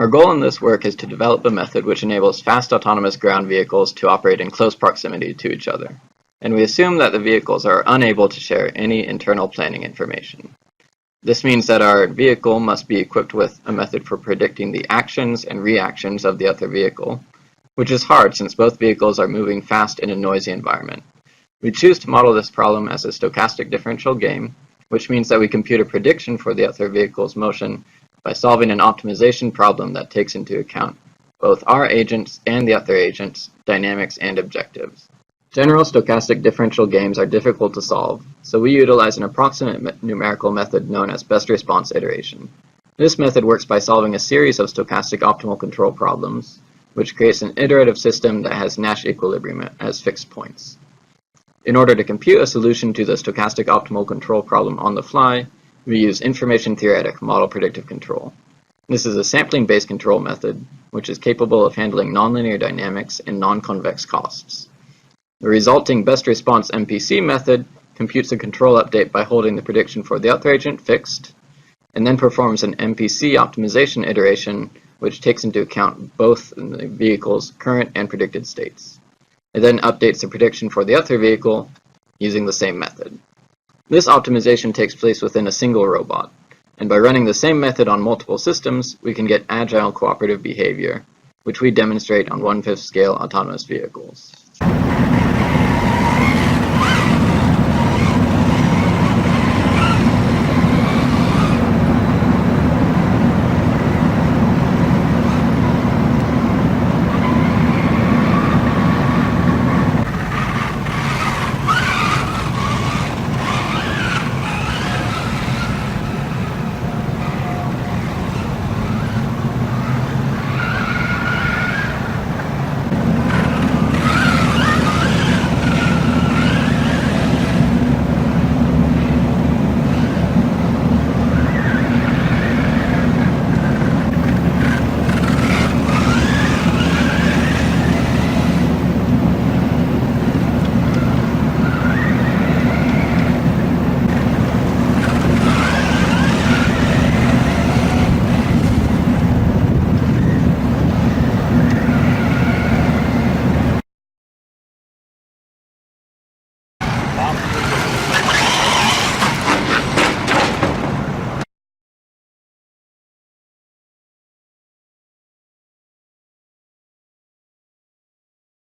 Our goal in this work is to develop a method which enables fast autonomous ground vehicles to operate in close proximity to each other, and we assume that the vehicles are unable to share any internal planning information. This means that our vehicle must be equipped with a method for predicting the actions and reactions of the other vehicle, which is hard since both vehicles are moving fast in a noisy environment. We choose to model this problem as a stochastic differential game, which means that we compute a prediction for the other vehicle's motion by solving an optimization problem that takes into account both our agents and the other agents' dynamics and objectives. General stochastic differential games are difficult to solve, so we utilize an approximate numerical method known as best response iteration. This method works by solving a series of stochastic optimal control problems, which creates an iterative system that has Nash equilibrium as fixed points. In order to compute a solution to the stochastic optimal control problem on the fly, we use information theoretic model predictive control. This is a sampling-based control method, which is capable of handling nonlinear dynamics and non-convex costs. The resulting best response MPC method computes a control update by holding the prediction for the other agent fixed, and then performs an MPC optimization iteration, which takes into account both the vehicle's current and predicted states. It then updates the prediction for the other vehicle using the same method. This optimization takes place within a single robot, and by running the same method on multiple systems, we can get agile cooperative behavior, which we demonstrate on 1/5 scale autonomous vehicles.